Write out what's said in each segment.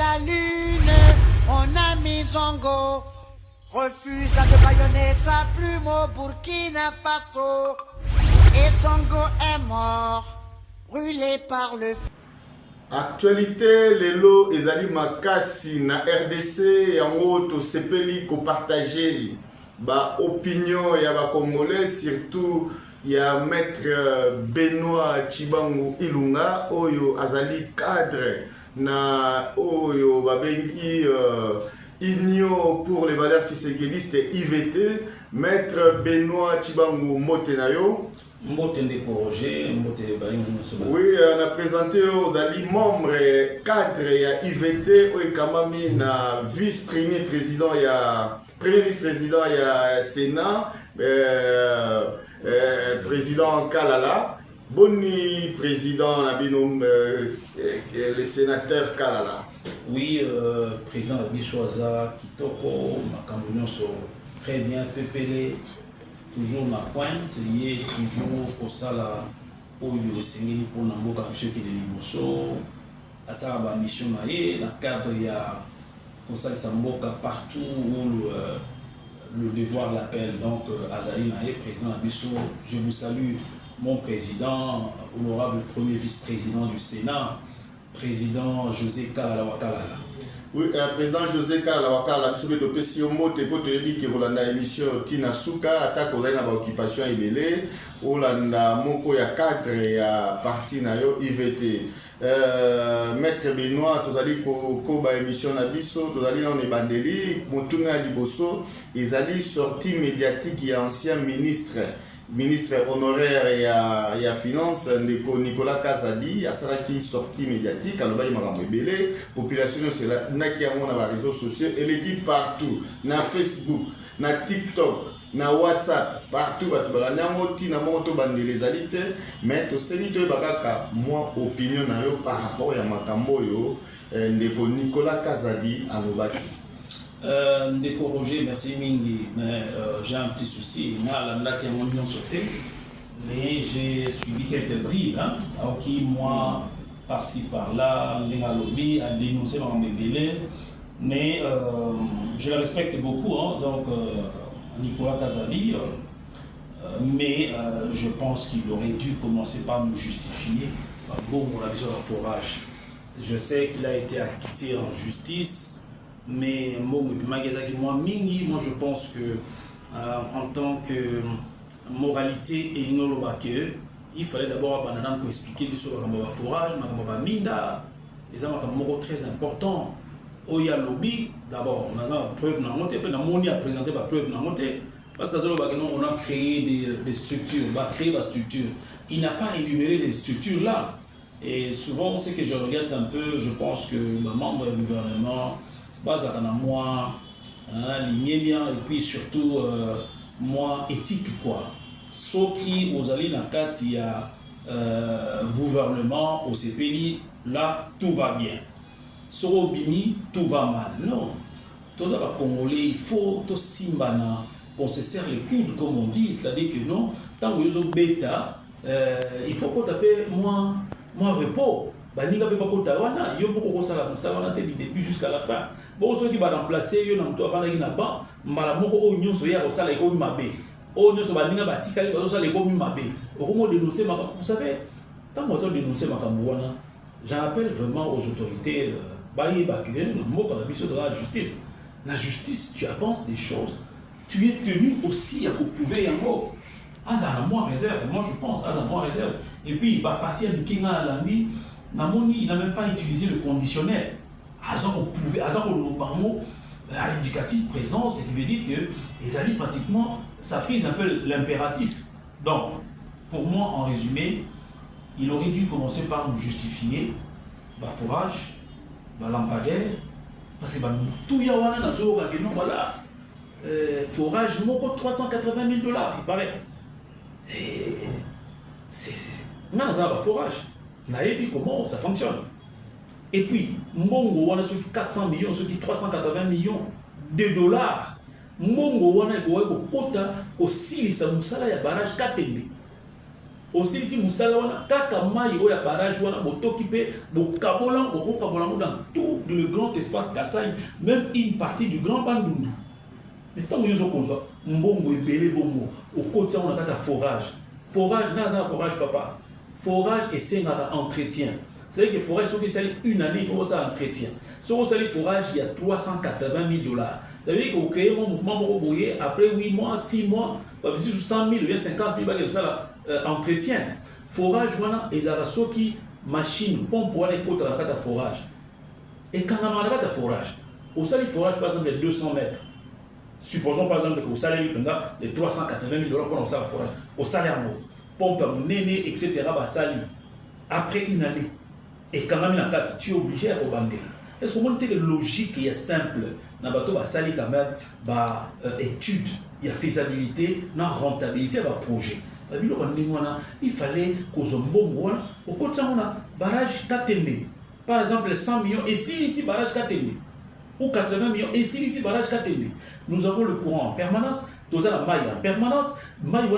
la lune, on a mis Zongo. Refuse de baïonner sa plume au Burkina Faso. Et Zongo est mort, brûlé par le feu. Actualité, lelo ezali makasi na RDC yango to sepeli ko partager ba opinion ya ba Congolais, surtout ya maître Benoît Chibangu Ilunga oyo azali cadre na oyo babengi Union pour les valeurs tshisekidistes IVT. Maître Benoît Chibangu Motenayo. Oui, on a présenté aux alliés membres cadre ya IVT au Kamami na vice-premier président ya premier vice-président ya Sénat président Kalala boni président Nabinom le sénateur Kalala. Oui, président Bichoaza Kitoko Makambo so très bien pépélé. Toujours ma pointe, il est toujours pour ça là où il est signé pour n'importe quel qui est liboso. À ça la mission naie, dans le cadre il y a pour ça que ça m'oka partout où le devoir l'appelle. Donc Azali naie, président Abisso, je vous salue mon président, honorable premier vice-président du Sénat, président José Kalala Wakalala. Oui, président José Kalala Wakala, biso beto pesi mbote po toyebi ke kolanda émission Tina Suka ata kozali na ba occupation ebele olanda moko ya cadre ya parti na yo IVT. Maître Benoît tozali ko ba émission na biso tozali na on ebandeli motuna ya liboso ezali sortie médiatique ya ancien ministre honoraire ya finance ndeko Nicolas Kazadi asalaki sortie médiatique alobai makambo ebele population c'est là naki yango na ba réseaux sociaux eleki partout na Facebook na TikTok na WhatsApp partout batu balanda yango tina moko to bandele ezali te mais toseni toyeba kaka moi opinion na yo par rapport ya makambo oyo ndeko Nicolas Kazadi alobaki. Ndeko Roger, merci Mingi, mais j'ai un petit souci. Moi, là qui a mon nom sauté, mais j'ai suivi quelques bribes, hein, qui moi, par-ci par-là, les lobby, a dénoncé mon délai, mais je le respecte beaucoup, hein, donc Nicolas Kazadi, mais je pense qu'il aurait dû commencer par nous justifier. Bon, on a besoin d'un forage. Je sais qu'il a été acquitté en justice. Mais moi je pense que en tant que moralité et il fallait d'abord pour expliquer le forage, minda, les amants très important. Oya lobby, d'abord on a la preuve dans monté, puis on a présenté la preuve dans monté, parce que on a créé des structures, on a créé la structure. Il n'a pas énuméré les structures là. Et souvent, ce que je regrette un peu, je pense que le membre du gouvernement à moi bien et puis surtout moi éthique quoi ceux qui aux alliés dans le il y a gouvernement au CPI là tout va bien sur au Bini tout va mal non tous les Congolais il faut tout simbana qu'on se serre les coudes comme on dit c'est-à-dire que non tant que vous bêta il faut qu'on tape moi repos baninga pe bakota wana yo moko kosala musala te du début jusqu'à la fin bon ceux qui va remplacer yo na mto avana ina ba mala moko o nyonso ya kosala eko mabe o nyonso baninga batikali bazosala eko mabe okomo dénoncer makambo vous savez tant moi on dénoncer makambo wana j'en appelle vraiment aux autorités baye bakire na moko na biso de la justice tu avances des choses tu es tenu aussi à prouver yango azana moi réserve moi je pense azana moi réserve et puis ba partir de kinga landi Namoni, il n'a même pas utilisé le conditionnel. À l'indicatif présent, ce qui veut dire que les alliés pratiquement, ça frise un peu l'impératif. Donc, pour moi, en résumé, il aurait dû commencer par nous justifier le forage, le lampadaire, parce que tout y a voilà, forage, 380 000 $, il paraît. Et c'est un forage. Naïbi comment ça fonctionne. Et puis, Mongo on a sur 400 millions, sur 380 millions de dollars. Mongo on a ko kota ko silisa musala ya barrage Katembe. aussi si musala wana kaka mai oya barrage wana botoki pe bokabola dans tout le grand espace Kasaï, même une partie du grand Bandundu. Mais tant que nous avons mbongo ebele bongo au côté on a kata forage dans un forage papa forage et c'est un entretien. C'est que forage ce qui c'est une année il faut ça entretien. Ce que c'est forage il y a $380,000. Ça veut dire que vous créez mon mouvement après 8 mois 6 mois bah si 100 000 ou bien 50 000 bah ça là entretien. Forage wana ezala soki machine pompe wana côté na kata forage. Et quand on a kata forage au sali forage par exemple de 200 mètres. Supposons par exemple que vous salez les $380,000 pour faire le forage. Au salaire, pompe, néné, etc. Sali. Après une année, et quand même, tu es obligé à rebander. Est-ce que vous avez une logique qui est simple? Dans le bateau, sali quand même, étude, il y a faisabilité, il y a rentabilité, il y a projet. Il fallait que vous ayez au côté de barrage Katende. Par exemple, 100 millions, et si ici, barrage Katende. Ou 80 millions, et si ici, barrage Katende. Nous avons le courant en permanence, nous avons la maille en permanence, maille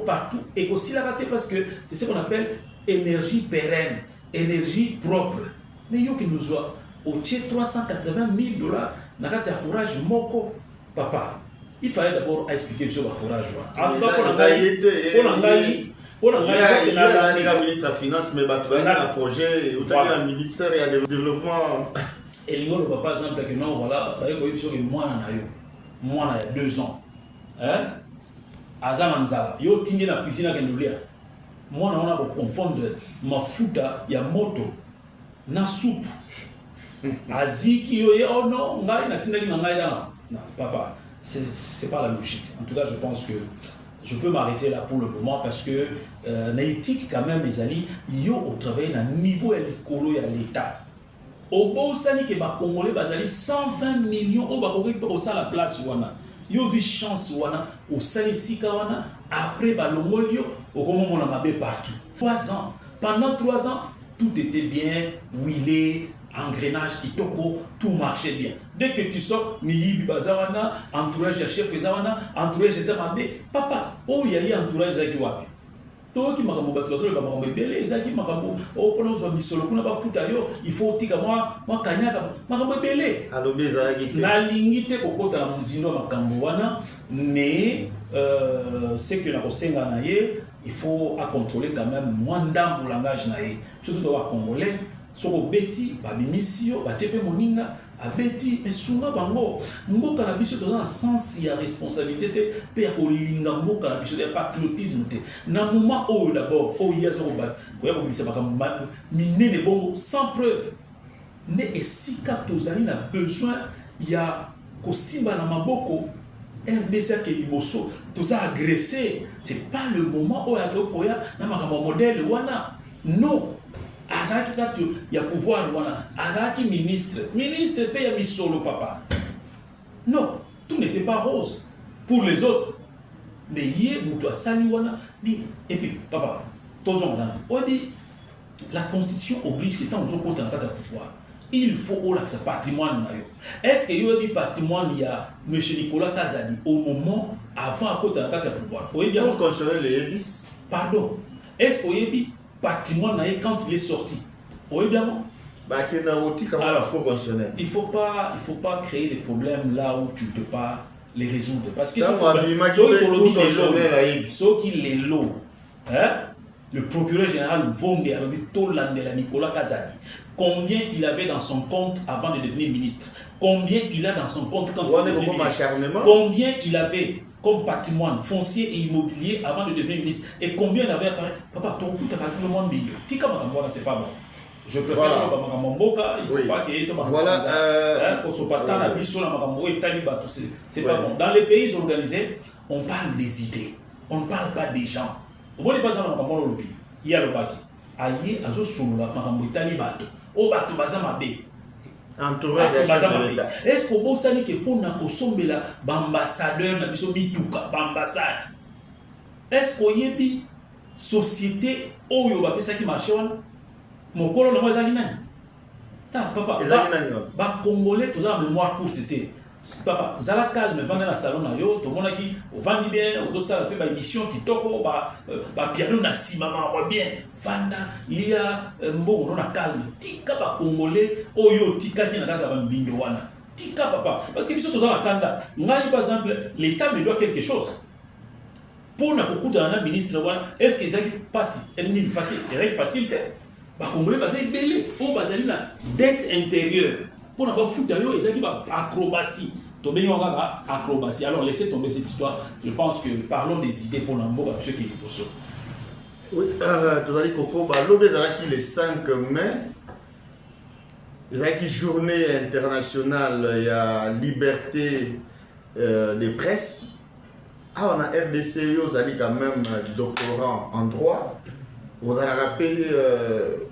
partout, et aussi la raté parce que c'est ce qu'on appelle énergie pérenne, énergie propre. Mais il y a que nous avons au $380,000 dans le forage Moko, papa. Il fallait d'abord expliquer sur le forage. En tout cas, pour le ministre des Finances, mais le projet, vous avez le ministère du Développement. Et il y a par exemple que non, voilà, moi, il y a 2 ans. Azan Anzala, yo tingé la cuisine à Kendolia. Moi, on a confondre ma fouta, il y a moto, na soupe. Aziki, yo, oh non, non, papa, c'est pas la logique. En tout cas, je pense que je peux m'arrêter là pour le moment parce que l'éthique, quand même, les amis, yo, au travail, à niveau écolo, il y a l'État. Au beau sani que ba Congolais bazali 120 millions au ba Congolais pour ça la place wana yo vi chance wana au sali sika wana après ba longolio au comment on a mabé partout 3 ans pendant 3 ans tout était bien huilé engrenage qui toko tout marchait bien dès que tu sors ni bazawana entourage chef ezawana entourage ça mabé papa oh il y a entourage za ki wapi Toki makambo batozolo ba makambo ebele ezaki makambo o pona zo misolo kuna ba futa yo il faut tika moi kanyaka makambo ebele alobi ezalaki te na lingite kokota na muzindo makambo wana mais c'est que na kosenga na ye il faut à contrôler quand même moins ndambu langage na ye surtout to ba congolais soko beti ba bimisio ba tepe moninga abeti esunga bango mboka na biso dans un sens ya responsabilité te pe ya kolinga mboka na biso ya patriotisme te na moment o d'abord o yazo ko ba ko ya ko bisa baka minene bongo sans preuve ne esika tozali na besoin ya kosimba na maboko RDC ke liboso toza agressé c'est pas le moment o ya ko ya na makambo modèle wana non Azaki kati ya pouvoir wana Azaki ministre paye mi solo papa non tout n'était pas rose pour les autres mais hier muto sali wana mais et puis papa tozo wana on dit la constitution oblige que tant on côté na kata pouvoir il faut au l'accès patrimoine na yo est-ce que yo dit patrimoine il y a monsieur Nicolas Kazadi au moment avant à côté na kata pouvoir oui bien considérer les EBIS pardon est-ce que yebi patrimoine quand il est sorti. Oui, bien. Alors, il faut pas créer des problèmes là où tu ne peux pas les résoudre. Parce que ceux qui les lots, le procureur général Vongé a dit Nicolas Kazadi, combien il avait dans son compte avant de devenir ministre, combien il a dans son compte quand il est devenu ministre, combien il avait comme patrimoine foncier et immobilier avant de devenir ministre. Et combien il avait apparu. Papa, tout le monde bingo. Tika makambo c'est pas bon. Je préfère que makambo mboka, il faut pas que tout voilà qu'on soit pas tant la biso la makambo et taliba c'est pas bon. Dans les pays organisés, on parle des idées. On ne parle pas des gens. Au bon pas ça makambo lobby. Il y a le baki. Aïe azo solo la makambo taliba. O bato bazama be. Est-ce que vous savez que pour na ambassadeur na biso mituka ambassade est-ce que yebi société oyo ba pesa ki marché wana mokolo na moi ezaki nani ta papa ba congolais tous en mémoire courte té Papa, zala calme, vendre la salon na yo, tout le monde qui vend bien, on ça la émission qui toko piano na si maman moi bien, vanda lia mbo on a calme, tika ba congolais oyo tika qui na kata ba mbindo wana. Tika papa, parce que biso tozala kanda, ngai par exemple, l'état me doit quelque chose. Pour na kokuta na ministre wana, est-ce que ça qui passe, elle n'est facile, elle est facile ba congolais bazali belé, o bazali na dette intérieure. Pour ne pas foutre d'ailleurs, ils ont dit acrobatie. Acrobatie. Alors laissez tomber cette histoire. Je pense que parlons des idées pour l'amour à ceux qui les possèdent. Oui, tu as dit Coco, le 5 mai, il y a une journée internationale, il y a liberté de presse. Ah, on a RDC, ils ont dit quand même doctorant en droit. Vous avez rappelé,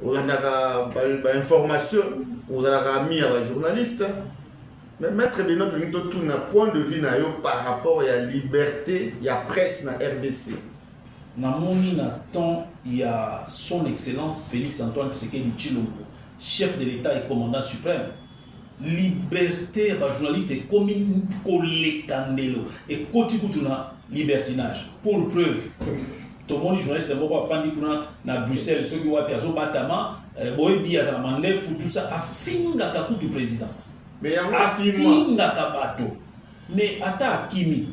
vous avez information, vous avez mis à la journaliste. Mais maître Benoît, tout un point de vue par rapport à la liberté, il y a presse dans RDC. Dans mon temps, il y a son excellence Félix Antoine Tshisekedi Tshilombo, chef de l'État et commandant suprême. Liberté, journaliste est comme une collectandelo et kotikutuna libertinage. Pour preuve. Tout le monde journaliste à Bruxelles, ceux qui ont été batama, boyebi à la manef ou tout ça, a finga kakou du président. Mais il y a a finga kabato. Mais ata kimi.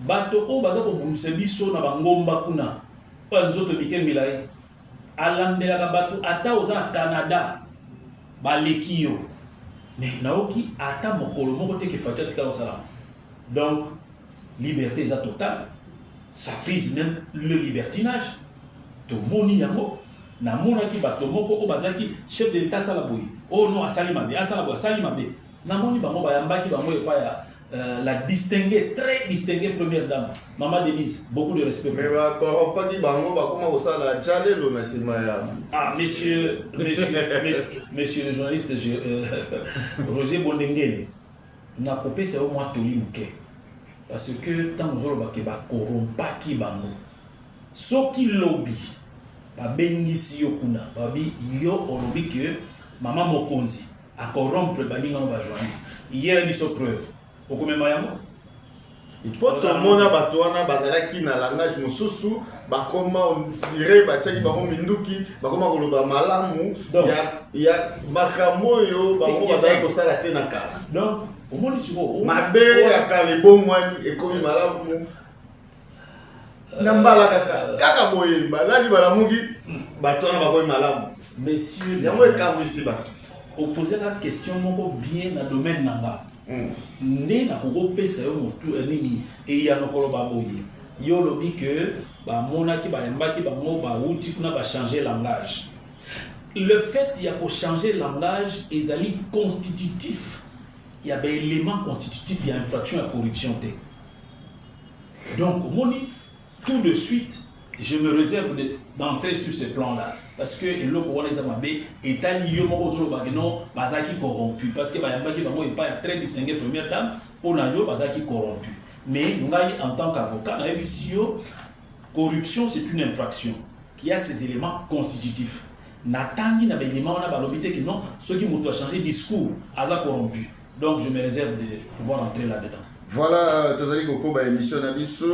Bato o baza ko bunsebiso na bangomba kuna. Pa nzoto Mikel Milai. Alandela kabato ata oza Canada. Balekio. Mais naoki ata mokolo moko te ke fatia tika osala. Donc liberté est totale. Ça frise même le libertinage. To moni yango na mona ki bato moko o bazaki chef de l'état sala boyi. Oh non asali mabe, asali mabe. Na moni bango bayambaki bango epa ya la distinguée, très distinguée première dame, Maman Denise, beaucoup de respect. Mais encore pas dit bango comment ça la jalelo na simaya. Ah monsieur le journaliste Roger Bondengene. Na popé c'est au moins toli muke. Parce que tant que nous avons corrompu qui bango, ce qui lobby, ba bengisi yo kuna, babi yo olobi que maman Mokonzi a corrompre baninga ba journaliste. Hier il so preuve. Okome mayamo. Il faut tout le monde a batouana bazala qui na langage mususu, ba comment on dirait ba tchaki bango minduki, ba comment koloba malamu, il y a makambo yo bango bazala ko sala te na kala. Donc au moins ici mabe ya kale bon mwani et comme malamu nambala kaka boye balali balamuki batona ba boye malamu. Messieurs, yango ekamu ici bato. Opposer la question moko bien na domaine nanga. Né na koko pesa yo motu nini et ya nokolo ba boye. Yo lobi que ba monaki ba yambaki ba mo ba uti kuna ba changer langage. Le fait il y a pour changer langage ezali constitutif. Il y a des éléments constitutifs, il y a infraction à corruption. Donc, moni, tout de suite, je me réserve d'entrer sur ce plan-là. Parce que le Coran est allié au Bazaki corrompu. Parce que Bayambaki n'est pas très distingué première dame pour l'agneau Bazaki corrompu. Mais nous, en tant qu'avocat, corruption, c'est une infraction qui a ces éléments constitutifs. Natani n'a pas d'éléments, on a balobité que non, ceux qui m'ont changé discours, Aza corrompu. Donc je me réserve de pouvoir entrer là-dedans. Voilà, tozali koko ba émission na biso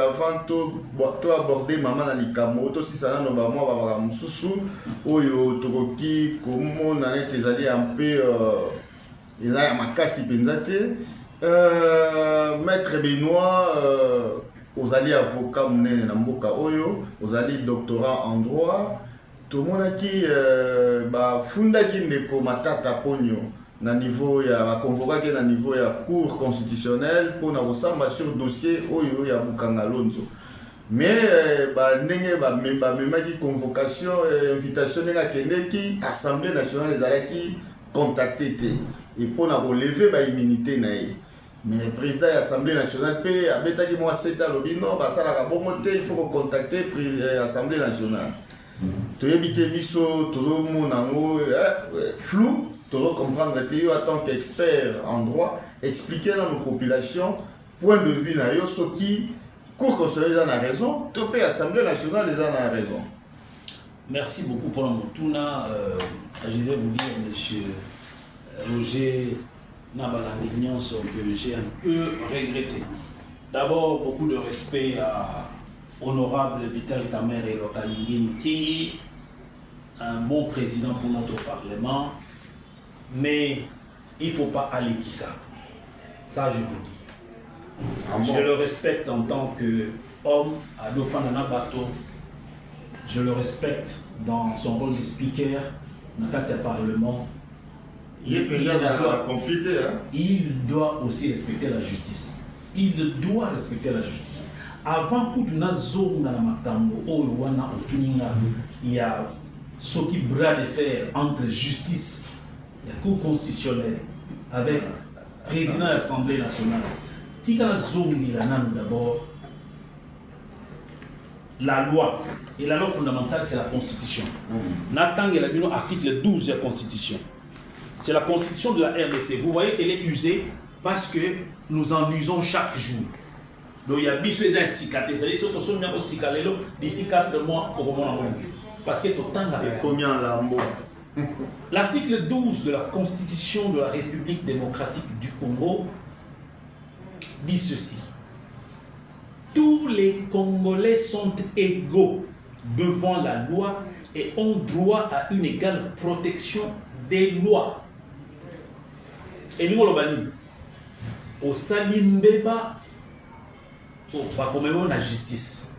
avant to aborder maman na likamo to si sana no ba moi ba mususu oyo tokoki komona nete ezali un peu ezali makasi penzate maître Benoît ozali avocat munene na mboka oyo ozali doctorat en droit tomonaki ba fundaki ndeko Matata Ponyo na niveau ya convoqué na niveau ya cour constitutionnelle pour na resamba sur dossier oyo ya Bukanga Lonzo mais ba ndenge ba memaki convocation invitation na kendeki assemblée nationale ezalaki contacté et pour na relever ba immunité na ye mais président de l'Assemblée nationale pe abetaki moi seta lobino ba sala ka bongo te il faut contacter l'Assemblée nationale toyebite biso tozo monango flou. Tu dois comprendre que en tant qu'expert en droit, expliquer à nos populations, point de vue, ce qui, Cour constitutionnelle a raison, Topé Assemblée nationale a raison. Merci beaucoup pour le mot. Je vais vous dire, monsieur Roger que j'ai un peu regretté. D'abord, beaucoup de respect à honorable Vital Kamerhe et Lokalingini Kingi, un bon président pour notre Parlement, mais il ne faut pas aller qui ça. Ça, je vous dis. Je le respecte en tant qu'homme à Dofanana Bato. Je le respecte dans son rôle de speaker dans le Parlement. Il doit aussi respecter la justice. Il doit respecter la justice. Avant que nous zone dans la makambo, il y a ce qui bras de fer entre justice et la Cour constitutionnelle avec le président de l'Assemblée nationale. Tika zone d'abord la loi. Et la loi fondamentale, c'est la Constitution. Natang et article 12 de la Constitution. C'est la Constitution de la RDC. Vous voyez qu'elle est usée parce que nous en usons chaque jour. Donc il y a des cicatrices. C'est-à-dire que si on a un d'ici 4 mois, au moment parce que tout le temps, combien lambeau. L'article 12 de la Constitution de la République démocratique du Congo dit ceci. Tous les Congolais sont égaux devant la loi et ont droit à une égale protection des lois. Et nous, au Salimbeba, comme la justice.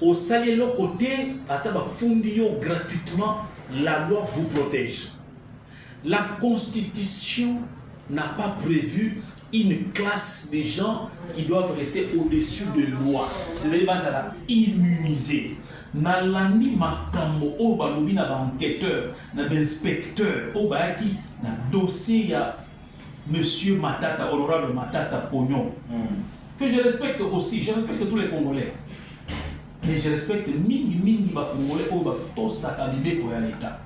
Au Salelo côté, gratuitement, la loi vous protège. La Constitution n'a pas prévu une classe de gens qui doivent rester au-dessus de loi. C'est-à-dire immunisés. Nalandi makambo o balobi na enquêteur, na inspecteur, o baaki na dossier ya Monsieur Matata, honorable Matata Pognon, que je respecte aussi, je respecte tous les Congolais. Mais je respecte mingi ba Congolais o ba to sakalibe ko ya l'État.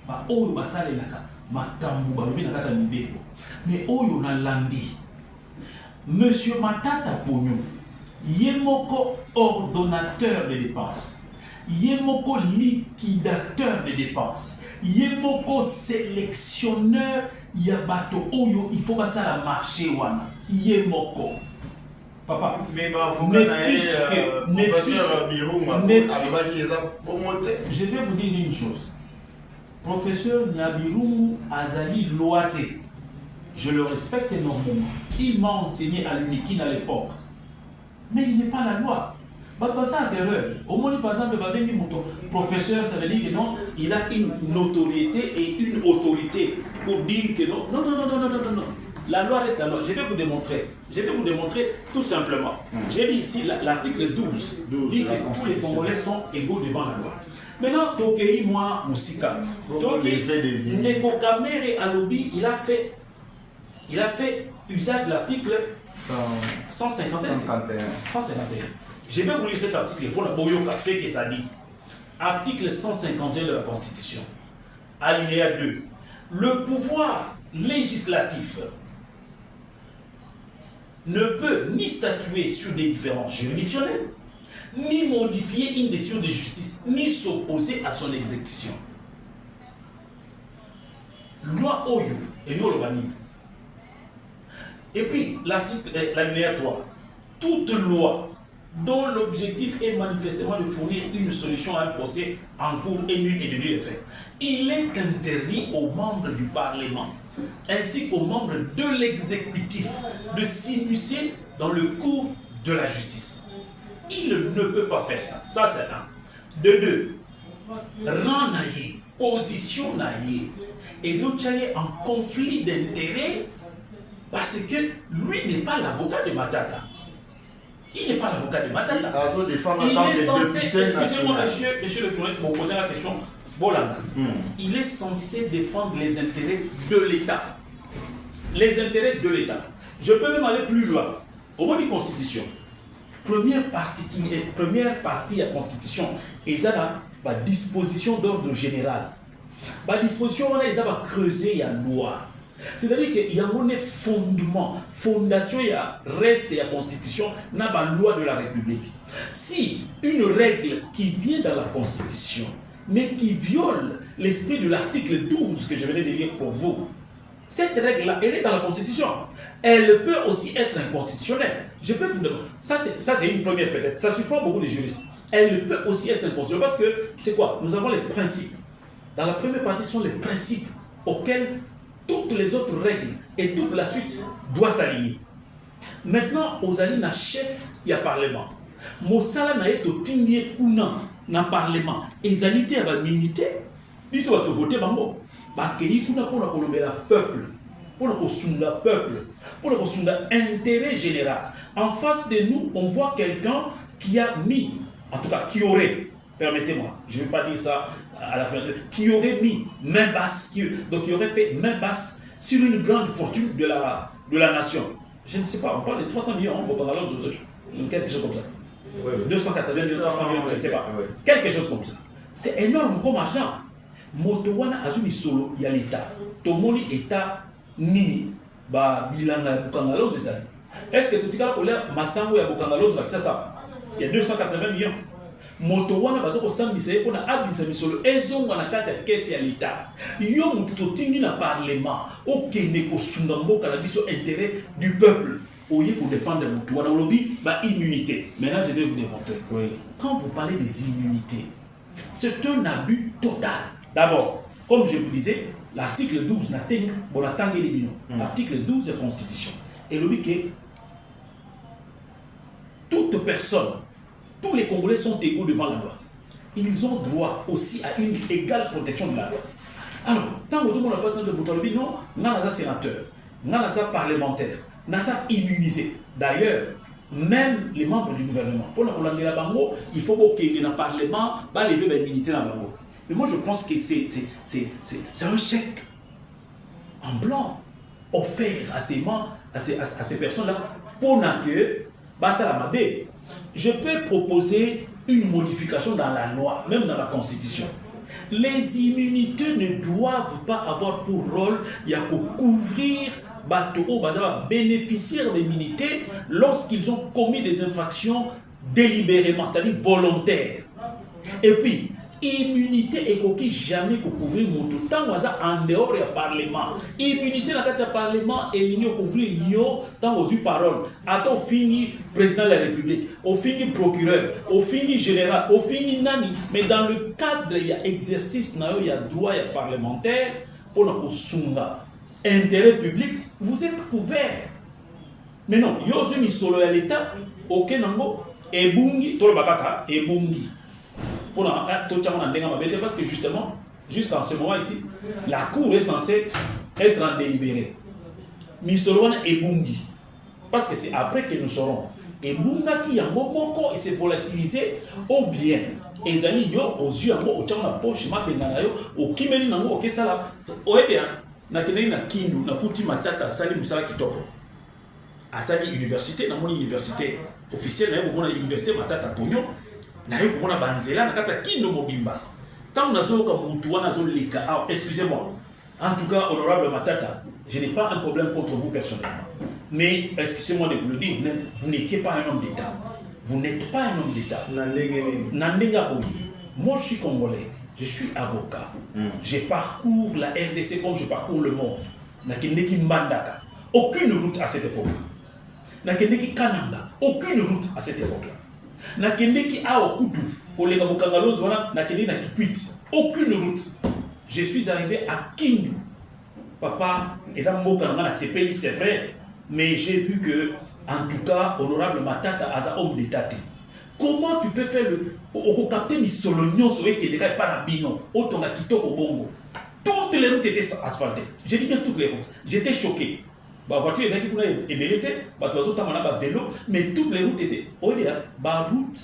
Ba o ba salelaka makambo balobi na kata mibeko. Mais oyo na landi Monsieur Matata Pognon, yemoko ordonnateur des dépenses. Yemoko liquidateur des dépenses. Yemoko sélectionneur yabato oyo il faut pas ça la marché wana. Yemoko. Papa, mais professeur Birouma, je vais vous dire une chose. Professeur Nyabiroumou Azali Loate, je le respecte énormément. Il m'a enseigné à l'UNIKIN à l'époque. Mais il n'est pas la loi. Ça au moins, par exemple, professeur, ça veut dire que non, il a une notoriété et une autorité pour dire que non. Non. La loi reste la loi. Je vais vous démontrer tout simplement. J'ai dit ici, l'article 12 dit que tous les Congolais sont égaux devant la loi. Maintenant, Tokei, moi, Moussika. Tokei, Ndeko Kamerhe Alobi, il a fait usage de l'article 151. Je vais vous lire cet article pour la Boyoka, ce que ça dit. Article 151 de la Constitution. Alinéa 2. Le pouvoir législatif ne peut ni statuer sur des différences juridictionnelles, ni modifier une décision de justice, ni s'opposer à son exécution. Loi Oyo et Nolobani. Et puis, l'alinéa 3. Toute loi dont l'objectif est manifestement de fournir une solution à un procès en cours et nul et de nul effet. Il est interdit aux membres du Parlement ainsi qu'aux membres de l'exécutif de s'immiscer dans le cours de la justice. Il ne peut pas faire ça. Ça, c'est un. De deux, rang naïe, position naïe, et Zochaye en conflit d'intérêts parce que lui n'est pas l'avocat de Matata. Il n'est pas l'avocat de Matata. Il est censé, excusez-moi monsieur le journaliste, vous posez la question, Bolanda. Il est censé défendre les intérêts de l'État. Les intérêts de l'État. Je peux même aller plus loin. Au moins une constitution. Première partie de la constitution, ils ont la disposition d'ordre général. La disposition, ils ont creusé la loi. C'est-à-dire qu'il y a un fondement, fondation, il y a reste de la constitution, n'a pas loi de la République. Si une règle qui vient dans la constitution, mais qui viole l'esprit de l'article 12 que je venais de lire pour vous, Cette règle-là, elle est dans la Constitution. Elle peut aussi être inconstitutionnelle. Je peux vous demander. Ça, c'est une première peut-être. Ça surprend beaucoup de juristes. Elle peut aussi être inconstitutionnelle parce que, c'est quoi? Nous avons les principes. Dans la première partie, ce sont les principes auxquels toutes les autres règles et toute la suite doivent s'aligner. Maintenant, aux alliés, na chef, il y a parlement. Mosala na eto tingie kuna na parlement. Et alliés, il y a minité. Ils sont voter bango. Bakei kuna pour la colombia peuple. Pour le peuple. Pour le intérêt général. En face de nous, on voit quelqu'un qui a mis, en tout cas, qui aurait, permettez-moi, je ne vais pas dire ça à la fin, qui aurait mis main basse, donc qui aurait fait main basse sur une grande fortune de la nation. Je ne sais pas, on parle de 300 millions, quelque chose comme ça. Ouais. 280 millions, 300 millions, je ne sais pas. Ouais. Quelque chose comme ça. C'est énorme comme argent. Motowana azumi solo ya l'État. Tomoni État nini ba bilanga bukangalo zali. Est-ce que tout cas olaire masango ya bukangalo là ça? Il y a 280 millions. Motowana bazoko sambisa ko na abimisa misolo ezonga na kati ya caisse ya l'État. Yo mutu tindi na parlement okende ko sunga mboka na biso intérêt du peuple. Oye pour défendre Motowana lobby ba immunité. Maintenant je vais vous démontrer. Oui. Quand vous parlez des immunités, c'est un abus total. D'abord, comme je vous disais, l'article 12 l'article 12 de la Constitution. Et le dit que toute personne, tous les Congolais sont égaux devant la loi. Ils ont droit aussi à une égale protection de la loi. Alors, tant que vous avez pas de Moutalobi, non, nous sommes sénateurs, nous sommes parlementaires, nous sommes immunisés. D'ailleurs, même les membres du gouvernement, pour la bango, il faut qu'il y ait un parlement, pas lever l'immunité dans la bango. Mais moi, je pense que c'est un chèque en blanc offert à ces personnes-là pour que je peux proposer une modification dans la loi, même dans la Constitution. Les immunités ne doivent pas avoir pour rôle de couvrir les bénéficiaires d'immunité lorsqu'ils ont commis des infractions délibérément, c'est-à-dire volontaires. Et puis, immunité et coquille jamais couvrir mon tout tant en dehors du parlement. Immunité dans le parlement et l'union couvrir yo tant aux parole. Attends fini président de la République, au fini procureur, au fini général, au fini nani. Mais dans le cadre il y a exercice il y a droit il y a parlementaire pour nous sunga intérêt public vous êtes couvert. Mais non yo je solo à l'État aucun nango ebungi tolo bakaka ebungi. Parce que justement, jusqu'en ce moment ici, la Cour est censée être en délibéré. Misolwana et Bungi. Parce que c'est après que nous saurons. Et Bunga qui a moko et s'est volatilisé au bien. Et Zani yo aux yeux au tchama poche ma benganayo au kimeli nango au kesala. Oye bien, na kenei na kindu na kuti matata sali musala kitoko. Asali université na mon université officielle na mon université matata ponyo. Excusez-moi. En tout cas, honorable Matata, je n'ai pas un problème contre vous personnellement. Mais, excusez-moi de vous le dire, vous n'étiez pas un homme d'État. Vous n'êtes pas un homme d'État. Moi, je suis Congolais. Je suis avocat. Je parcours la RDC comme je parcours le monde. Aucune route à cette époque-là. Aucune route à cette époque-là. Nakendeki a okutu koleka bokangalo zwana nakende na Kikwit aucune route. Je suis arrivé à Kindu. Papa ezamboka na sepeli c'est vrai mais j'ai vu que en tout cas honorable Matata aza homme d'état. Comment tu peux faire le capter ni solonyo soé que les gars pas na bino otonga kitoko bongo. Toutes les routes étaient asphaltées. J'ai dit bien toutes les routes. J'étais choqué. Bah voiture les qui pouvaient ébéliter, bah toi autres t'as vélo, mais toutes les routes étaient. Oh là, bah route,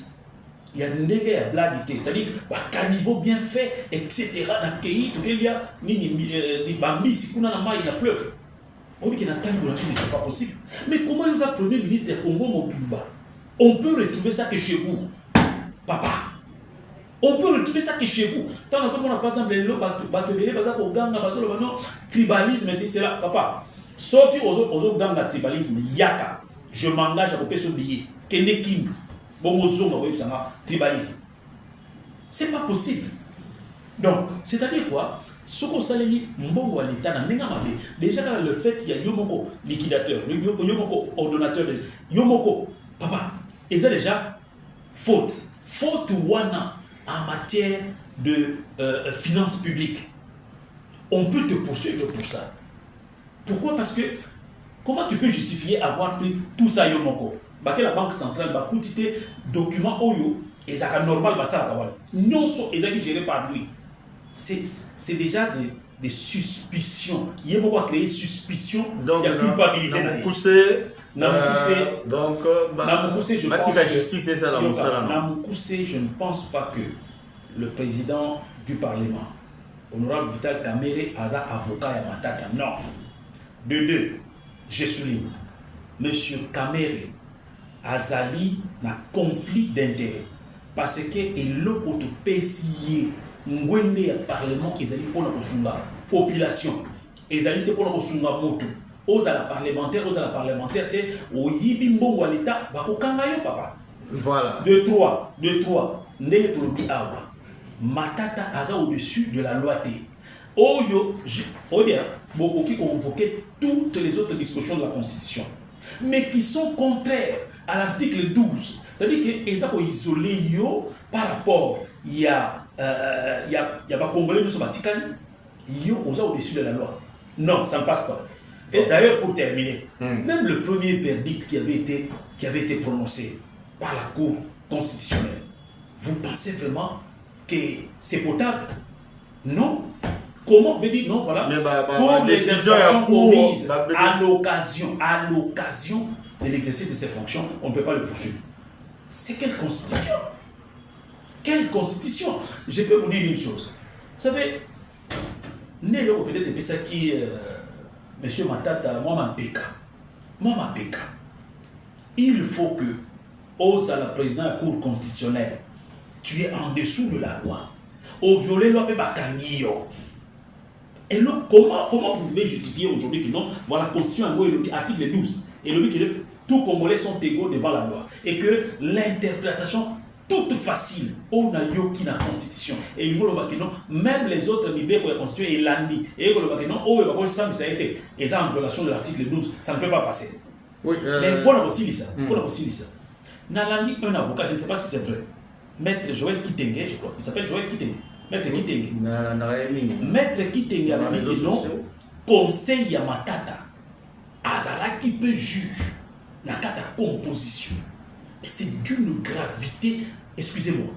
il y a une nègre à blague, c'est-à-dire bah caniveau bien fait, etc. Dans pays tout il y a ni bambi si kuna na maille la fleur. Oh oui qu'il y a tant de gens qui c'est pas possible. Mais comment nous a premier ministre de Congo Mobimba? On peut retrouver ça que chez vous, papa. On peut retrouver ça que chez vous. Tant dans ce qu'on a par exemple les lots battelés, par exemple au gang, tribalisme, c'est là, papa. Sorti aux dans le tribalisme, yaka, je m'engage à couper ce billet. Kende Kindu, tribalisme. C'est pas possible. Donc, c'est-à-dire quoi? Ce qu'on s'allie, mbongo à l'État, déjà quand le fait, il y a Yomoko liquidateur, Yomoko ordonnateur, Yomoko, papa, et ça déjà faute. Faute wana en matière de finances publiques. On peut te poursuivre pour ça. Pourquoi? Parce que comment tu peux justifier avoir pris tout ça Yomoko? Parce que la banque centrale va coûter des documents Oyo et ça sera normal. Non, ils sont gérés par lui. C'est déjà des suspicions. Il y a créer suspicion, il y a culpabilité. Namoukoussé, je pense je ne pense pas que le président du Parlement, honorable Vital Kamerhe, a avocat et matata. Non. De deux, je souligne, M. Kamerhe azali na conflit d'intérêt parce que il a payé ngwende ya parlement ezali pour la population ezali te pour la moto aux à la parlementaire te oyibi mbongo l'état bakokanga yo papa. Voilà. De trois ndenge tolobi awa matata aza au-dessus de la loi te oyo bien bokoki convoquer toutes les autres dispositions de la constitution mais qui sont contraires à l'article 12. C'est-à-dire que ils ont isolé yo par rapport il y a Congolais qui sont au-dessus de la loi. Non, ça ne passe pas. Et d'ailleurs, pour terminer, même le premier verdict qui avait été prononcé par la Cour constitutionnelle, vous pensez vraiment que c'est potable? Non. Comment vous dites non? Voilà. Pour les infractions commises à l'occasion de l'exercice de ces fonctions, on ne peut pas le poursuivre. C'est quelle constitution? Quelle constitution? Je peux vous dire une chose. Vous savez, Nélo peut-être depuis ça qui Monsieur Matata, moi ma péka. Il faut que, aux à la présidente de la Cour constitutionnelle, tu es en dessous de la loi. Au violer loi pe bakangio. Et là, comment vous pouvez justifier aujourd'hui que non, voilà la constitution article 12, et le dit que tous Congolais sont égaux devant la loi, et que l'interprétation toute facile, on a yoki la constitution, et il faut que non, même les autres niveaux de la constitution, il l'a dit, et il faut que non, oh, ça a été, et ça en violation de l'article 12, ça ne peut pas passer. Oui, mais pour la possibilité, Nalandi, un avocat, je ne sais pas si c'est vrai, Maître Joël Kitenge, je crois, il s'appelle Joël Kitenge. Maître Kitenge. Maître Kitenge a dit que non, conseil Yamatata, Azala qui peut juger la cata composition. Et c'est d'une gravité, excusez-moi,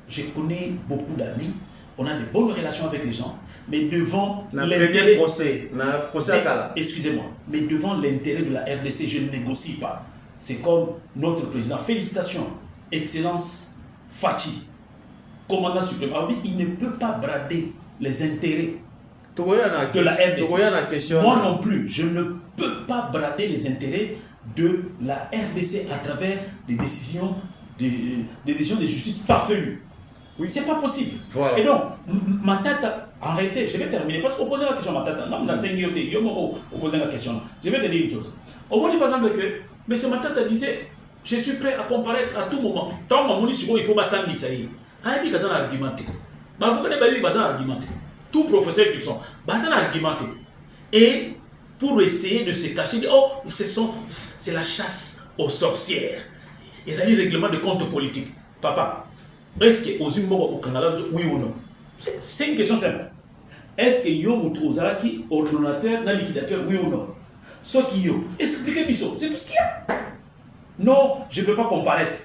je connais beaucoup d'amis, on a de bonnes relations avec les gens, mais devant l'intérêt. Excusez-moi, mais devant l'intérêt de la RDC, je ne négocie pas. C'est comme notre président. Félicitations, Excellence Fachi. Commandant suprême, il ne peut pas brader les intérêts de la RDC. Moi non plus, je ne peux pas brader les intérêts de la RDC à travers des décisions de justice farfelues. Oui, c'est pas possible. Voilà. Et donc, Matata, en réalité, je vais terminer parce qu'on posait la question à Matata. Non, on a 5 minutes, on posait la question. Je vais te dire une chose. Au moins, par exemple, que M. Matata disait, je suis prêt à comparaître à tout moment. Tant que il faut pas s'enlisser. Il y a un argumenté. Tout professeur qu'ils sont, ils argumenté. Et pour essayer de se cacher, oh, c'est la chasse aux sorcières. Ils ont des règlements de compte politique. Papa, est-ce que aux humains au Canada, oui ou non? C'est une question simple. Est-ce que yo mutrozaraki ordonnateur, na liquidateur, oui ou non? Ce qui yo, expliquez-moi, c'est tout ce qu'il y a. Non, je ne peux pas comparaître.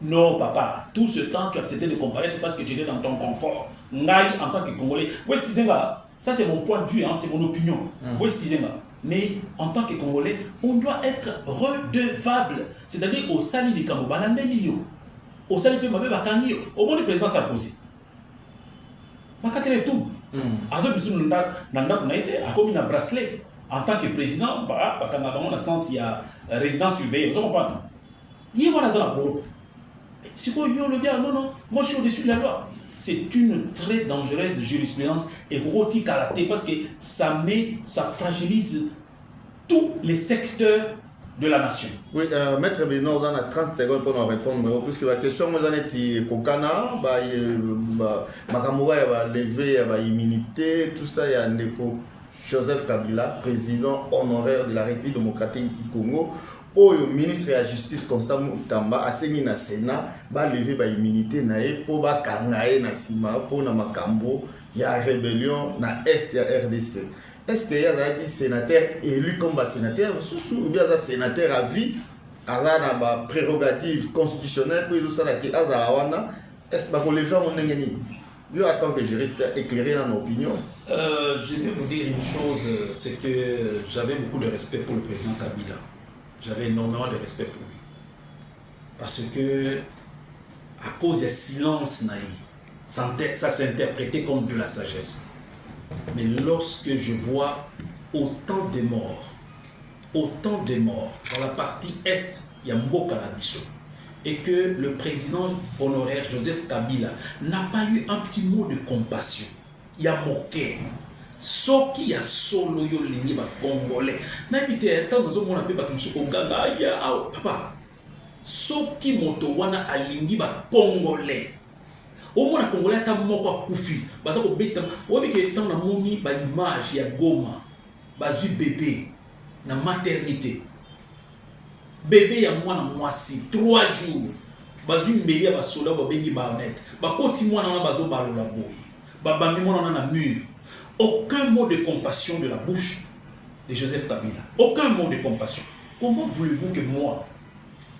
Non, papa, tout ce temps, tu as accepté de comparaître parce que tu étais dans ton confort. Ngaï, en tant que Congolais, vous excusez-moi, ça c'est mon point de vue, hein, c'est mon opinion. Vous excusez-moi. Mais en tant que Congolais, on doit être redevable. C'est-à-dire au sali du Kambo, au sali de Mabé Bakangi, au moins le président Sarkozy. Bakatele tout. Azo bisu nanda kuna été a commis un bracelet en tant que président, bakanga bango na sens il y a résidence surveillée, vous comprenez? Il y a la boulot. Si vous le bien, non, moi je suis au-dessus de la loi. C'est une très dangereuse jurisprudence et roti karaté parce que ça fragilise tous les secteurs de la nation. Oui, Maître Beno, on a 30 secondes pour nous répondre, puisque la question, moi, j'en ai Kokana, Makamura va lever immunité, tout ça, il y a Ndeko Joseph Kabila, président honoraire de la République démocratique du Congo, le ministre de la Justice Constant Moutamba a signé na Sénat, va lever immunité pour ba kangaye na sima pour na makambo, il y a rébellion na est ya RDC. Est-ce qu'il y a des sénateurs élus comme sénateur ou bien des sénateurs à vie, à la prérogative constitutionnelle pour ça est-ce que vous le faire mon engagement? Je attends que je reste éclairé dans mon opinion. Je vais vous dire une chose, c'est que j'avais beaucoup de respect pour le président Kabila. J'avais énormément de respect pour lui. Parce que, à cause des silences naïfs, ça s'interprétait comme de la sagesse. Mais lorsque je vois autant de morts dans la partie est, il y a Mboka Nabiso, et que le président honoraire Joseph Kabila n'a pas eu un petit mot de compassion, il y a moqué. Soki ya solo yo lingi ba congolais na bité tant nous on appelle ba kimso oganga ya papa soki moto wana alingi ba congolais au moins congolais ta moko akufi baza ko beta obi ke tant na moni ba image ya Goma bazui bébé na maternité bébé ya mwana mwasi 3 jours bazui mbeli ya ba sola ba bengi ba honnête ba koti mwana na bazo balola boyi ba bambi mwana na mur. Aucun mot de compassion de la bouche de Joseph Kabila. Aucun mot de compassion. Comment voulez-vous que moi,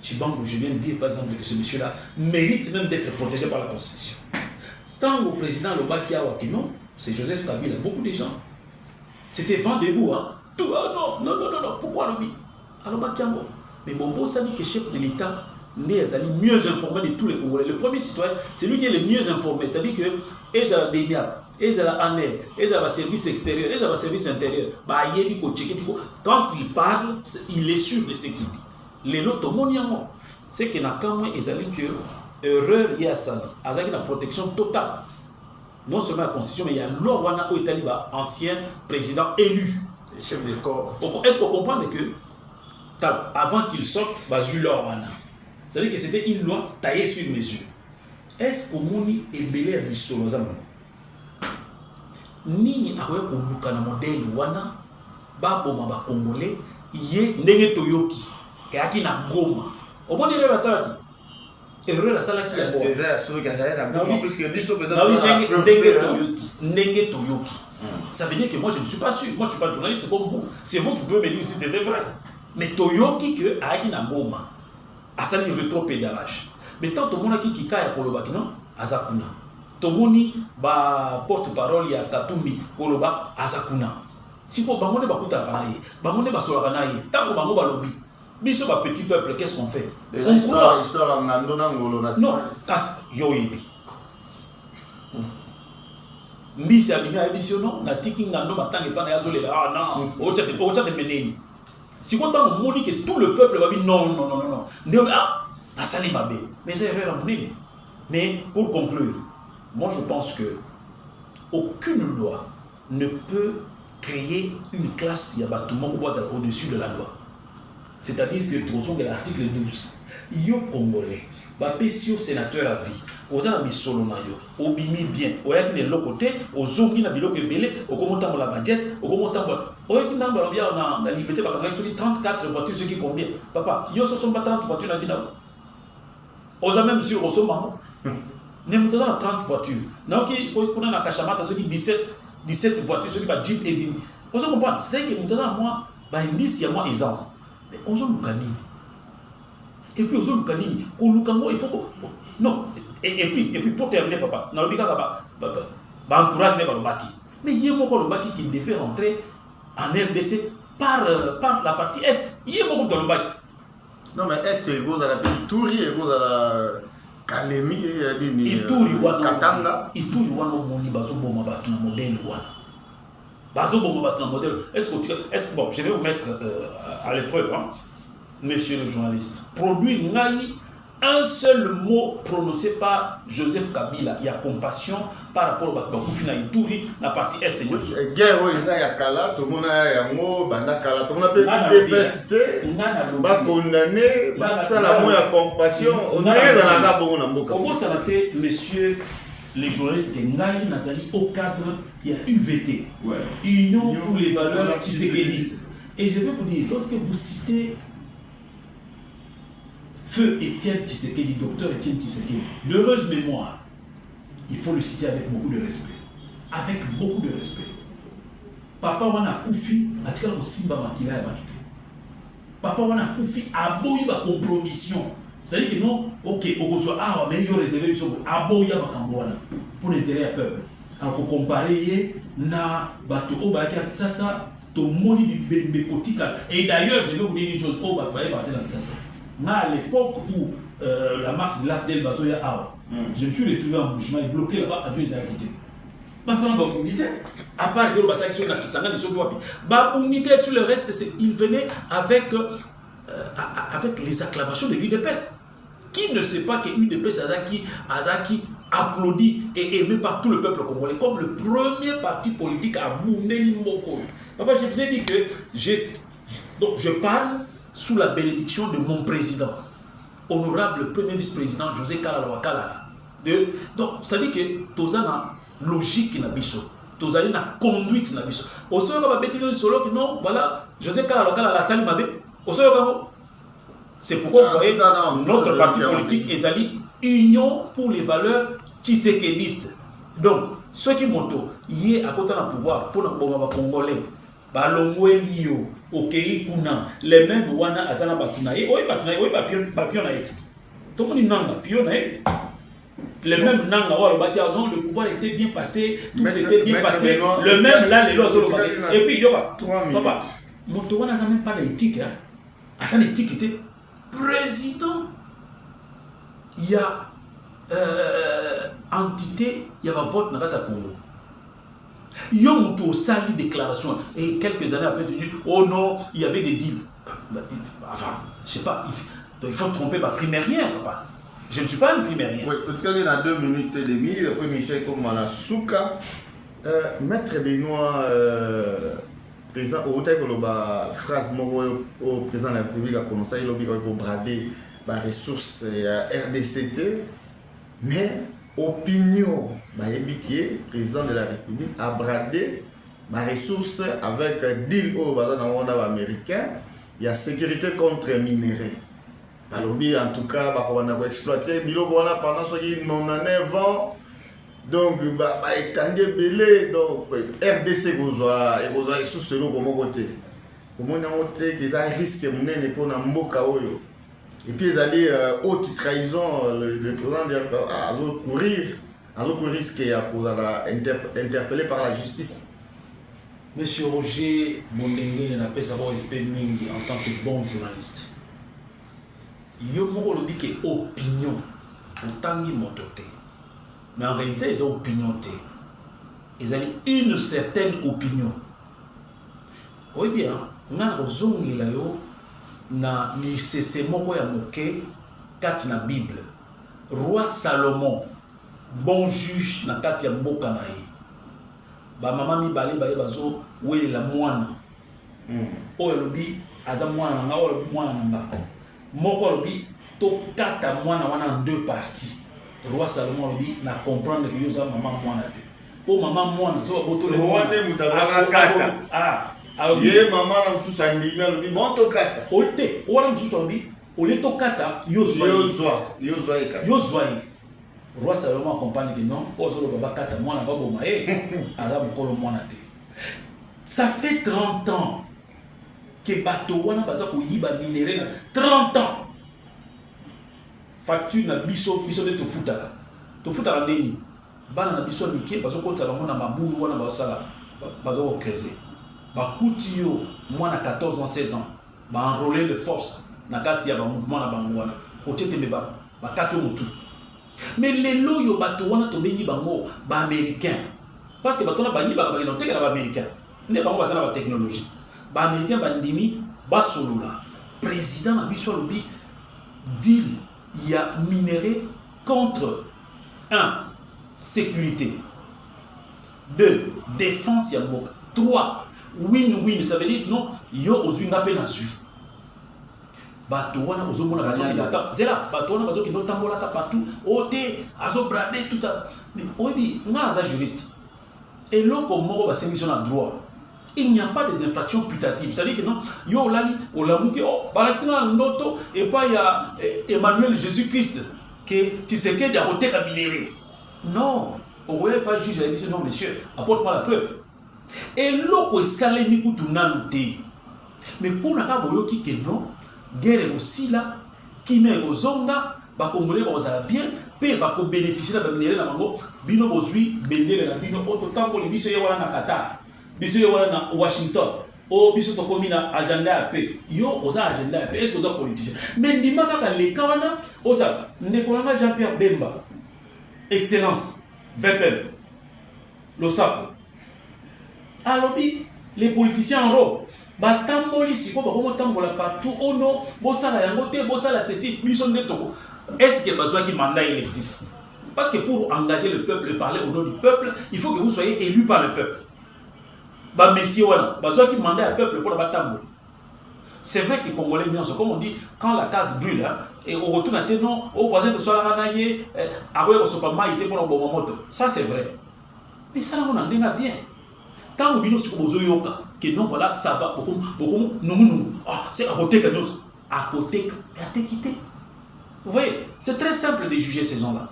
Chibango, je viens de dire par exemple que ce monsieur-là mérite même d'être protégé par la Constitution? Tant au président Lobaki Awakino, c'est Joseph Kabila, beaucoup de gens. C'était vent debout, hein. Tout, ah non, pourquoi Lobi? Alors Bakiango. Mais Bobo savait que chef de l'État n'est mieux informé de tous les Congolais. Le premier citoyen, c'est lui qui est le mieux informé. C'est-à-dire que Ezra Denia, Ezra Ané, Ezra service extérieur, Ezra service intérieur, quand il parle, il est sûr de ce qu'il dit. Les lots, c'est que Nakamwe Ezali que erreur y a sali, avec la protection totale. Non seulement la Constitution, mais il y a l'Orwana Outaliba, ancien président élu. Chef de corps. Est-ce qu'on comprend que avant qu'il sorte, Bazu l'Orwana. C'est-à-dire que c'était une loi taillée sur mesure. Est-ce que Mouni est belé à l'issolo Zamano? Nini a eu un modèle wana, babo maba congolais, yé ndenge toyoki, kayaki na Goma. Au bon erreur la salaki. Erreur la salaki. Est-ce que ça a sauvé que ça a été parce que biso peut ndenge toyoki. Ça veut dire que moi je ne suis pas sûr. Moi je ne suis pas journaliste, c'est comme vous. C'est vous qui pouvez me dire si c'était vrai. Mais toyoki que ayaki na Goma. Asali rétropédalage. Mais tant que mon qui kaya kolobaki non, azakuna. Tomoni ba porte-parole ya Katumbi koloba azakuna. Si pour bangone bakuta kanaye, bangone basola kanaye, tango bango balobi. Biso ba petit peuple, qu'est-ce qu'on fait? On croit histoire ngando na ngolo na. Non, kas yo yebi. Mbisi abina émission non, na tiki ngando batange pana ya zolela. Ah non, ocha te meneni. Si quand on moni que tout le peuple va dire non. Asali Mabé. Mais c'est erreur à mon. Mais pour conclure, moi je pense que aucune loi ne peut créer une classe yabatumon au-dessus de la loi. C'est-à-dire que dans l'article 12, yo congolais, bapesio sénateur à vie, aux amis solo nayo, obimi bien, oyaki de l'autre côté, aux zongi na biloko belé, au commentant la budget, au commentant oyaki na bien na liberté bakanga sur 34 voitures ce qui combien. Papa, yo ce sont pas 30 voitures na vie na. Aux amis monsieur Rosoman. Ne nous dans 30 voitures. Non qui pour na kachamata ceux qui 17 voitures ceux qui ba Jeep et bini. Vous comprenez, c'est que nous moi ba indice ya moi aisance. Mais on zo lukani. Et puis aux autres canines, il faut que... Non, et puis pour terminer, papa, dans le bika encourage les balobaki. Mais il y a mon baki qui devait rentrer en RDC par la partie Est. Il y a mon balobaki. Non, mais Est, il goes à la Ituri, il goes à la Kalemi, Ituri, Katanga. Ituri, Moni, Bazo Boma Batuna modèle. Bazo Boma Batuna modèle. Est-ce que, bon, je vais vous mettre à l'épreuve, hein. Monsieur le journaliste, produit Ngaï un seul mot prononcé par Joseph Kabila. Il y a compassion par rapport à Bakoufina Ituri, la partie est. Guerre, il y a Kala, tout le monde a un mot, Banda Kala, tout le monde a pu dépester, va condamner, va faire la moindre compassion. On est dans la gare pour nous. Comment ça a été, messieurs les journalistes de Ngaï Nazali au cadre, il y a UVT, Union pour les valeurs tshisekidistes. Et je vais vous dire, lorsque vous citez Feu Étienne Tshisekedi, docteur Étienne Tshisekedi, l'heureuse mémoire, il faut le citer avec beaucoup de respect. Avec beaucoup de respect. Papa wana Koufi, a tika le Simba Makila et Bakite. Papa wana Koufi a beau y avoir compromission. C'est-à-dire que non, ok, on soit mais il y a réservé a beau y avoir pour l'intérêt du peuple. Alors qu'on compare na bato o ba ça to moni di bekotika. Et d'ailleurs, je vais vous dire une chose, o ba dans ça. À l'époque où la marche de l'Afdel Bazoya Awa, je me suis retrouvé en mouvement et bloqué là-bas, avion ils ont quitté. Maintenant, à part que le Bassaki sur la Kisanga, les autres sur le reste, il venait avec les acclamations de l'UDPS. Qui ne sait pas que l'UDPS Azaki applaudi et aimé par tout le peuple congolais comme le premier parti politique à Boundé Moko. Papa, je vous ai dit que je parle sous la bénédiction de mon président, honorable premier vice-président José Kalala. Donc, c'est-à-dire que Tozana logique na biso, Tozali na conduite na biso. Au sein de la bêtise solo que non, voilà, José Kalala la salle mabé. Au sein de c'est pourquoi vous voyez notre parti politique Ezali Union pour les valeurs tshisekédistes. Donc, ceux qui montent, y est à côté d'un pouvoir pour les Congolais. Balongwelio, Okei Kuna, les mêmes Wana Azana Batunaye, oui Papionaït. Tout le monde dit Nanga, Pionaït. Les mêmes Nanga, non, le pouvoir était bien passé, tout s'était bien passé. Le même là, les lois et puis, Yoba, papa, Montowana n'a même pas d'éthique. Azan éthique était président. Il y a entité, il y a un vote dans le Congo. Ils ont tout sali déclaration et quelques années après tu dis oh non il y avait des deals. Enfin je sais pas il faut tromper par primérien papa. Je ne suis pas un primérien. Oui, parce qu'il y a 2 minutes et demie le premier Michel comme Manasuka maître Benoît président au hôtel la phrase au président de la République a prononcé il a pour brader les ressources RDCT mais opinion, le président de la République a bradé ma ressource avec un deal au américain. Il y a sécurité contre minéraux. En tout cas, on a exploité pendant 99 ans. Donc, il y a belé. Donc, RDC, il y a des ressources de l'autre côté. Comment on a des risques pour Mboka. Et puis ils allaient haute trahison, le président a courir risqué pour interpellé par la justice. Monsieur Roger Mondenge n'a pas savoir respect mingi en tant que bon journaliste. Il y a une opinion, autant qu'il mototé. Mais en réalité, ils ont opinionné. Ils ont une certaine opinion. Oui bien, on a na lisese moko ya moke kati na Bible. Roi Salomon, bon juge na kati ya mboka na ye. Ba mama mibale baye bazo welela mwana. Oyo lobi aza mwana nanga oyo lobi mwana nanga. Moko lobi to kata mwana wana en 2 parties. Roi Salomon lobi na comprendre que yoza mama mwana te. Po mama mwana so boto le mwana. Ye maman na msusu andina lobi bon to kata. Olte, wana msusu lobi ole to kata yozwa ekasi. Roi Salomon accompagne que non, ozo baba kata mwana babo maé, aza mokolo mwana te. Ça fait 30 ans que bato wana baza ko yiba minéraux 30 ans. Facture na biso de to futaka. To futaka ndeni. Bana na biso mike bazo konta bango na mabulu wana basala bazo creuser. Bakuti yo mwana 14 ans 16 ans ba enrôler de force na kati ya ba mouvement na bango wana otete me ba kati mutu mais les loyo bato wana to benyi bango ba américain parce que bato na ba yiba ba inote na ba américain ne bango ba sana ba technologie ba américain ba ndimi ba solula président na biso lobi deal il y a minéré contre 1. Sécurité. 2. Défense ya mboka. 3. Win-win, ça veut dire non, yo ozwi ngape na zu. Bato wana ozomona bazoki nota. Zela, bato wana bazoki nota molaka partout. Ote, azo brader tout ça. Mais on dit, nga aza juriste. Et loko moko ba sémission na droit. Il n'y a pas des infractions putatives. C'est-à-dire que non, yo lali, olamuki, oh, balaksina ndoto, et pas il y a Emmanuel Jésus-Christ, que tu sais qu'il y a oté minéré. Non, on ne pas juge, il dit non, monsieur, apporte-moi la preuve. Et l'autre escalé mi kutu nanoté. Mais pour la kaboyoki que non, guerre aussi là, qui n'est aux zonda, ba congolais ba ozala bien, pe ba ko bénéficier de minéré na bango, bino bozui bendele na bino auto tango le biso yewana na Qatar. Biso yewana na Washington. O biso tokomi na agenda ya paix. Yo oza agenda ya paix. Est-ce que vous êtes politicien? Mais ndima kaka le kawana oza ndekolanga Jean-Pierre Bemba. Excellence, VPM, le sabre. Alors, les politiciens en robe, batamboli si quoi, batambola partout, oh non, bossala yangote, bossala ceci, bison de toko. Est-ce qu'il y a besoin d'un mandat électif? Parce que pour engager le peuple et parler au nom du peuple, il faut que vous soyez élu par le peuple. Bah, messieurs, voilà, besoin d'un mandat au peuple pour la batamboli. C'est vrai que les Congolais, comme on dit, quand la case brûle, hein, et on retourne à tes noms, au voisin de Solaranaye, après on se fait maïté pour un bon moment. Ça c'est vrai. Mais ça, on en est bien. Quand on dit que non, voilà, ça va, beaucoup, nous, c'est à côté que nous, à côté, et à te quitter. Vous voyez, c'est très simple de juger ces gens-là.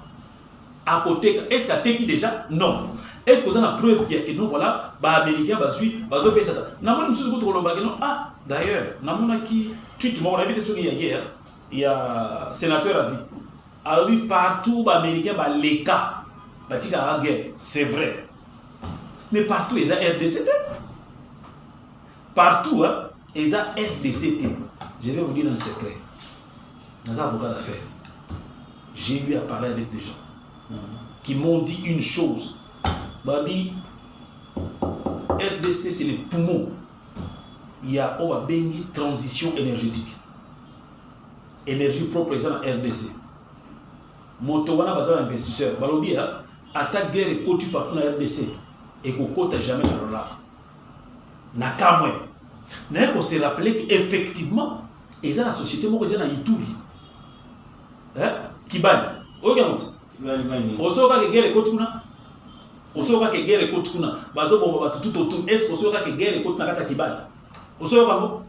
À côté, est-ce qu'à te quitter déjà? Non. Est-ce que vous avez la preuve qu'il y a que non, voilà, bah, américain, bah, suit, bah, zo, ça. N'a-moi, nous sommes tous les ah, d'ailleurs, n'a-moi, qui, tu m'as dit ce qu'il y a hier, il y a un sénateur à vie. Alors, oui, partout, bah, américain, bah, les cas, bah, tu as la guerre, c'est vrai. Mais partout, ils ont RDCT. Partout, hein, ils ont RDCT. Je vais vous dire un secret. Dans un avocat d'affaires, j'ai eu à parler avec des gens qui m'ont dit une chose. Babi, RDC, c'est les poumons. Il y a une transition énergétique. Énergie propre, c'est la RDC. Motowana, c'est un investisseur. Balobi, attaque guerre et côté partout dans la RDC. Et qu'on côte jamais dans le là. Nakamwe. Mais il faut se rappeler qu'effectivement, ils ont la société, moi, ils ont Ituri. Kibali. Regarde. Osoka que guerre et côté Osoka que guerre et côté bazo bomba tout autour. Est-ce que Osoka que guerre et côté nakata Kibali? Osoka mo.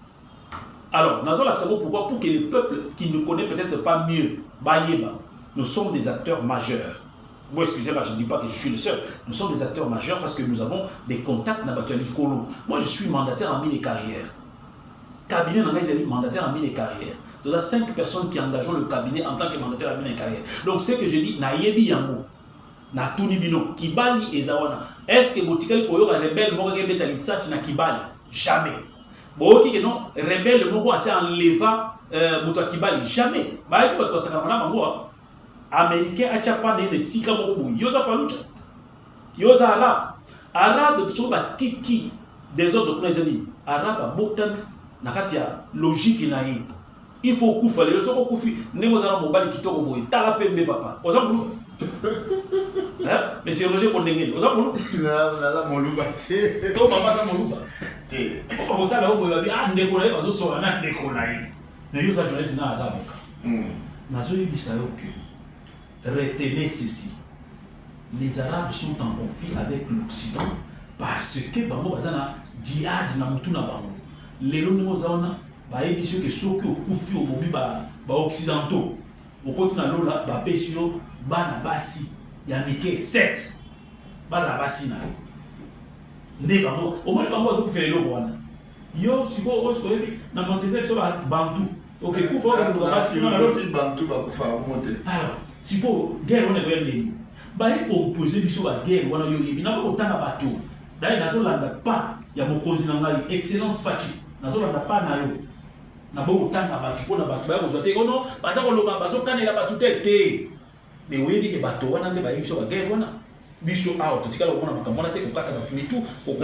Alors, nous avons pourquoi pour que les peuples qui ne connaissent peut-être pas mieux, Bayeba, nous sommes des acteurs majeurs. Bon, excusez-moi, je ne dis pas que je suis le seul. Nous sommes des acteurs majeurs parce que nous avons des contacts dans le Colo. Moi, je suis mandataire en mine et carrière. Cabinet dans les mandataire en mine et carrière. Nous avons 5 personnes qui engagent le cabinet en tant que mandataire en mine et carrière. Donc, ce que je dis, Nayebi Yango, Natuni Bino, Kibali et Zawana. Est-ce que Botikel Koyo a rebelle, Moga Betalissa, c'est na Kibali? Jamais. Bon, ok, non, rebelle, Mogo, c'est en leva, Mouta Kibali. Jamais. Bah, il faut que ça soit Américain a pas né si comme Yosa Faloucha. Yosa Arabe, sur la tiki des autres présidents. Arabe, Botan, Nakatia, logique naïe. Il faut couper les autres couper. Nous allons mobile qui tombe au bout. T'as la paix, mes papas. Aux amours. Mais c'est Roger Pondengé. Aux amours. Nala Moluba. Toi, maman, ça Moluba. On va au bout. Ah, Nécolai, on va se faire un Nécolai. Mais Yosa journaliste n'a pas ça. Nazoï Bissayo que. Retenez ceci. Les Arabes sont en conflit avec l'Occident parce que Bango Bazana diade na mutu na bango. Lelo nous avons ba émission que ceux qui au kufi au bobi ba occidentaux. Au côté na lola ba pesio ba na basi ya mike 7. Ba na basi na. Ne bango au moins bango zo faire le wana. Yo siko osko na monter sur ba bantu. OK, kufa au ba basi na lo fit bantu ba kufa monter. Alors si pour guerre on est bien bah il composer biso la guerre wana yo yebi na ko tanga bato dai nazo landa pas ya mokonzi na ngai excellence Fachi nazo landa pas na yo na bo tanga bato pona bato ba ko zote ono basa ko loba baso kanela bato tete mais oui dit que bato wana nde ba biso la guerre wana biso out tikala ko mona makamona te ko kata bato mitu ko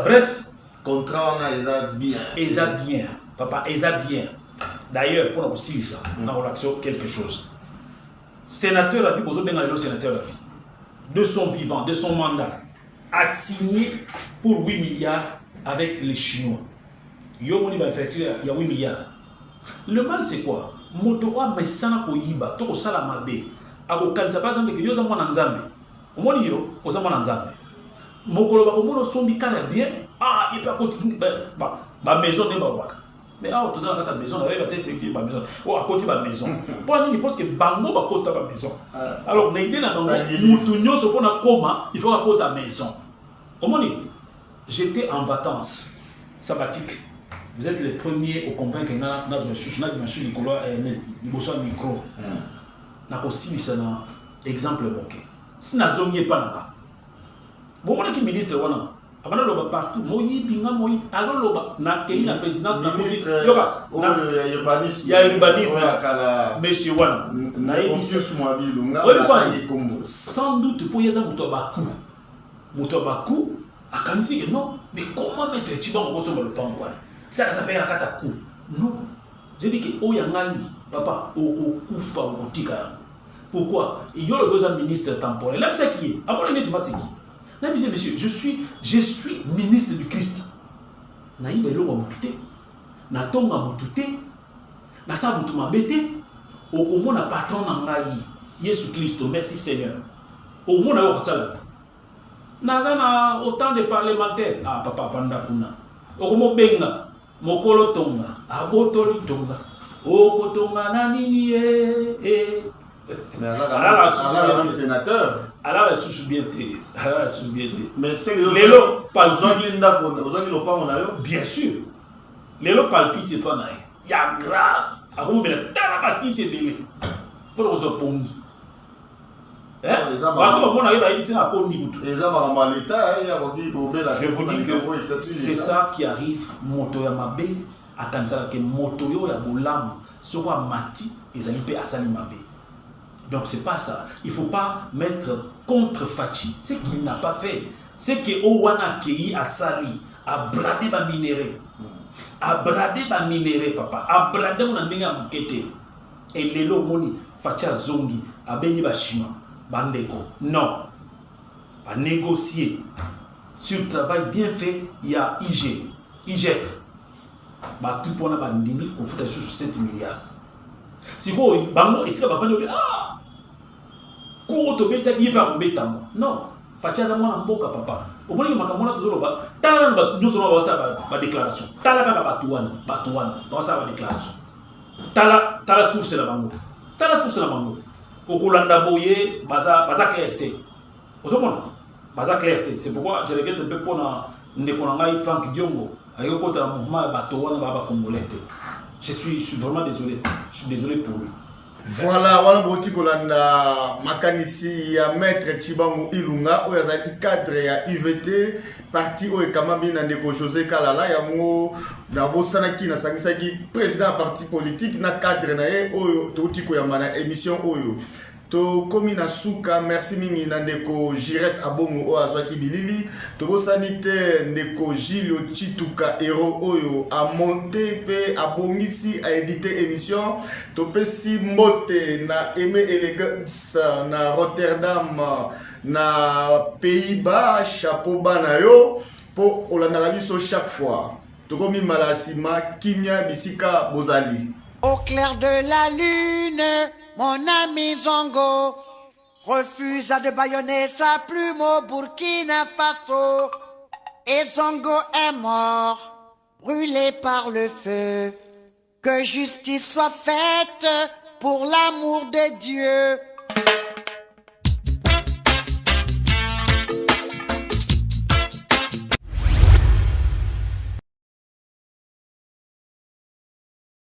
bref contrat on a bien bien papa bien D'ailleurs, pour aussi ça, dans relation quelque chose. Sénateur à vie, sénateur à vie, de son vivant, de son mandat, a signé pour 8 milliards avec les Chinois. Yo, il y a 8 milliards. Le mal, c'est quoi? Motoa, mais ça n'a pas yiba, tout ça la mabe. Ako kanisa par exemple que yo za mwana nzambe. Omoni yo, ko za mwana nzambe. Mokolo ba komono sombi kala bien. Ah, il peut continuer ba maison de ba waka. Mais ah, tout ça dans ta maison, avec la tête c'est ba maison. Ou à côté ba maison. Pour ni pense que bango ba kota ba maison. Alors na idée na bango, mutu nyonso pona koma, il faut ba kota maison. Omoni, j'étais en vacances sabbatiques. Vous êtes les premiers au convaincre que na zo sous na dimension Nicolas ni bosso micro. Na aussi bisana exemple moqué. Si na zonye pas na. Bon on est ministre wana. Abana loba partout moyi binga moyi azo loba na kei la présidence na yoka. Il y a urbanisme monsieur wana. Na Confiance moi bilunga na Congo. Sans doute pour yeza mutobaku. Mutobaku akanisi que non, mais comment mettre Chibango sur le pan wana? Ça s'appelle un katakou. Non. Je dis que Oyangali, papa, au Koufa, au Tika. Pourquoi? Il y a le besoin de ministre temporel. Là, c'est qui est? À mon avis, tu vois, c'est qui? Là, monsieur, je suis ministre du Christ. Naïm Belo va m'outer. Natonga m'outer. Nasa m'outouma bête. Au monde, a patron n'angaï. Jésus Christ, merci Seigneur. Au monde, a eu ça. Nazana, autant de parlementaires. Ah, papa, Panda Kuna. Au monde, benga. Mokolo tonga, abotoli tonga, okotonga nani eh. Mais alors, le sénateur. Alors, elle sous bien té. Mais c'est que Lélo palpite. Bien sûr. Lélo palpite, c'est pas naïf. Il y a grave. Avant, mais la tarapati, c'est bébé. Pour nous opposer. Je vous dis que c'est ça qui arrive. Moto ya mabe akansala ke moto yo ya bolam soko mati ezali pe asali mabe. Donc c'est pas ça. Il faut pas mettre contre Fachi. Ce qu'il n'a pas fait, c'est que Owana Kei asali a bradé ba minéré. A bradé ba minéré papa. A bradé mon amenga mukete. Et lelo moni Fachi zongi a beni ba chinois. Bandeko. Non. À négocier. Sur le travail bien fait, il y a IGF. Bah, tout pour la bandini, on fout sur 7 milliards. Si vous, bango, et si vous avez ah, cours au bêta, il n'y a pas de bêta. Non. Fatia Zamana Mboka, papa. Au moins, il y a un peu de nous allons avoir ma déclaration. Tala Batouana, dans sa déclaration. Tala source la bango. Tala source la bango. Okulanda Boye, baza clarté. Vous comprenez? Baza clarté. C'est pourquoi je regrette un peu pour Ndekonangai Franck Diongo. Avec le mouvement Batouana Baba Congolais. Je suis vraiment désolé. Je suis désolé pour lui. Voilà, voilà boti kolanda makanisi ya maître Chibango Ilunga oyo azali cadre ya UVT parti oyo kamambi na ndeko José Kalala yango na bosanaki na sangisaki président parti politique na cadre na ye oyo touti ko yamba na émission oyo to komi na suka merci mingi na ndeko Jires Abongo oyo azwaki bilili to bosani te ndeko Gilio Chituka Hero oyo a monté pe abongisi a édité émission to pesi mbote na Aimé Elegance na Rotterdam na Pays-Bas chapeau bana yo po olandaka biso chaque fois to komi malasima kimia bisika bozali. Au clair de la lune, mon ami Zongo refusa de bâillonner sa plume au Burkina Faso. Et Zongo est mort, brûlé par le feu. Que justice soit faite pour l'amour de Dieu.